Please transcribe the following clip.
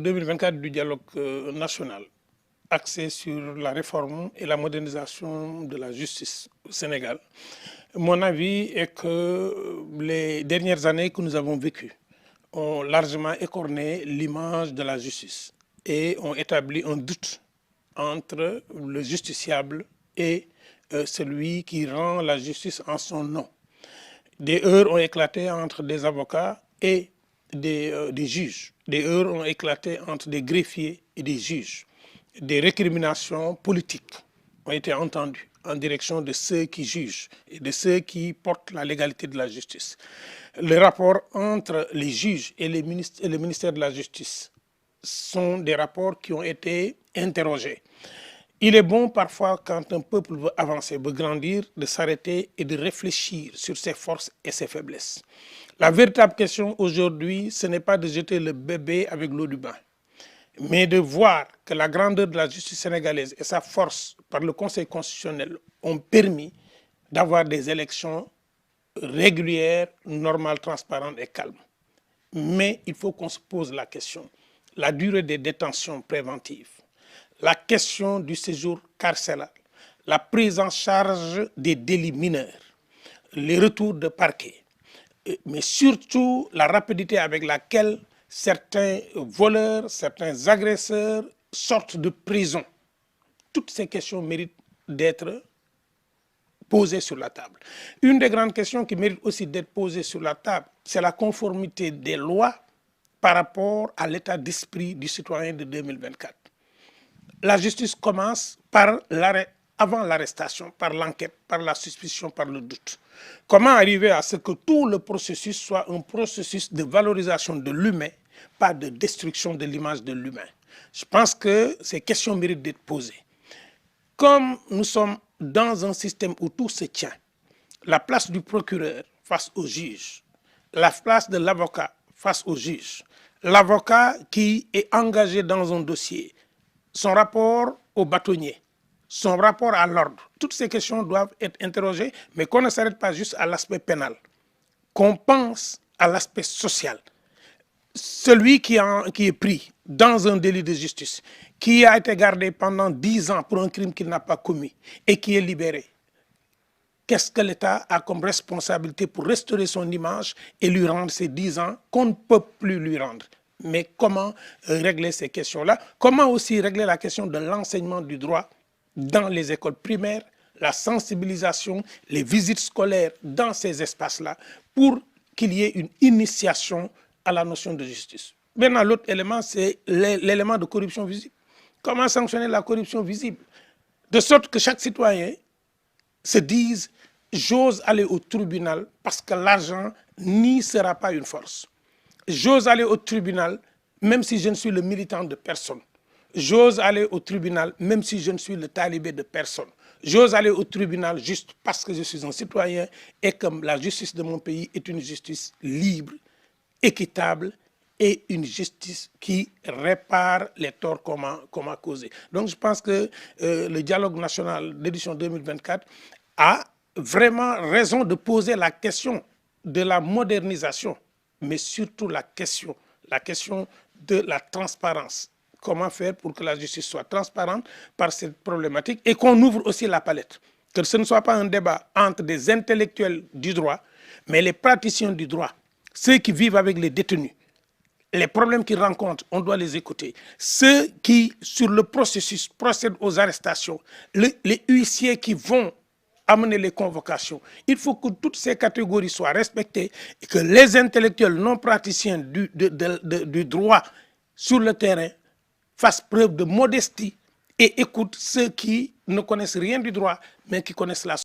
2024 du dialogue national axé sur la réforme et la modernisation de la justice au Sénégal, mon avis est que les dernières années que nous avons vécues ont largement écorné l'image de la justice et ont établi un doute entre le justiciable et celui qui rend la justice en son nom. Des heurts ont éclaté entre des avocats et des juges. Des heurts ont éclaté entre des greffiers et des juges. Des récriminations politiques ont été entendues en direction de ceux qui jugent et de ceux qui portent la légalité de la justice. Les rapports entre les juges et le ministère de la Justice sont des rapports qui ont été interrogés. Il est bon parfois, quand un peuple veut avancer, veut grandir, de s'arrêter et de réfléchir sur ses forces et ses faiblesses. La véritable question aujourd'hui, ce n'est pas de jeter le bébé avec l'eau du bain, mais de voir que la grandeur de la justice sénégalaise et sa force par le Conseil constitutionnel ont permis d'avoir des élections régulières, normales, transparentes et calmes. Mais il faut qu'on se pose la question. La durée des détentions préventives, la question du séjour carcéral, la prise en charge des délits mineurs, les retours de parquet, mais surtout la rapidité avec laquelle certains voleurs, certains agresseurs sortent de prison. Toutes ces questions méritent d'être posées sur la table. Une des grandes questions qui mérite aussi d'être posée sur la table, c'est la conformité des lois par rapport à l'état d'esprit du citoyen de 2024. La justice commence par avant l'arrestation, par l'enquête, par la suspicion, par le doute. Comment arriver à ce que tout le processus soit un processus de valorisation de l'humain, pas de destruction de l'image de l'humain? Je pense que ces questions méritent d'être posées. Comme nous sommes dans un système où tout se tient, la place du procureur face au juge, la place de l'avocat face au juge, l'avocat qui est engagé dans un dossier, son rapport au bâtonnier, son rapport à l'ordre, toutes ces questions doivent être interrogées, mais qu'on ne s'arrête pas juste à l'aspect pénal, qu'on pense à l'aspect social. Celui qui est pris dans un délit de justice, qui a été gardé pendant 10 ans pour un crime qu'il n'a pas commis et qui est libéré, qu'est-ce que l'État a comme responsabilité pour restaurer son image et lui rendre ces 10 ans qu'on ne peut plus lui rendre? Mais comment régler ces questions-là? Comment aussi régler la question de l'enseignement du droit dans les écoles primaires, la sensibilisation, les visites scolaires dans ces espaces-là pour qu'il y ait une initiation à la notion de justice. Maintenant, l'autre élément, c'est l'élément de corruption visible. Comment sanctionner la corruption visible? De sorte que chaque citoyen se dise « j'ose aller au tribunal parce que l'argent n'y sera pas une force ». J'ose aller au tribunal même si je ne suis le militant de personne. J'ose aller au tribunal même si je ne suis le talibé de personne. J'ose aller au tribunal juste parce que je suis un citoyen et que la justice de mon pays est une justice libre, équitable et une justice qui répare les torts qu'on m'a causés. Donc je pense que le dialogue national d'édition 2024 a vraiment raison de poser la question de la modernisation, mais surtout la question de la transparence. Comment faire pour que la justice soit transparente par cette problématique et qu'on ouvre aussi la palette. Que ce ne soit pas un débat entre des intellectuels du droit, mais les praticiens du droit, ceux qui vivent avec les détenus, les problèmes qu'ils rencontrent, on doit les écouter. Ceux qui, sur le processus, procèdent aux arrestations, les huissiers qui vont amener les convocations. Il faut que toutes ces catégories soient respectées et que les intellectuels non praticiens du droit sur le terrain fassent preuve de modestie et écoutent ceux qui ne connaissent rien du droit, mais qui connaissent la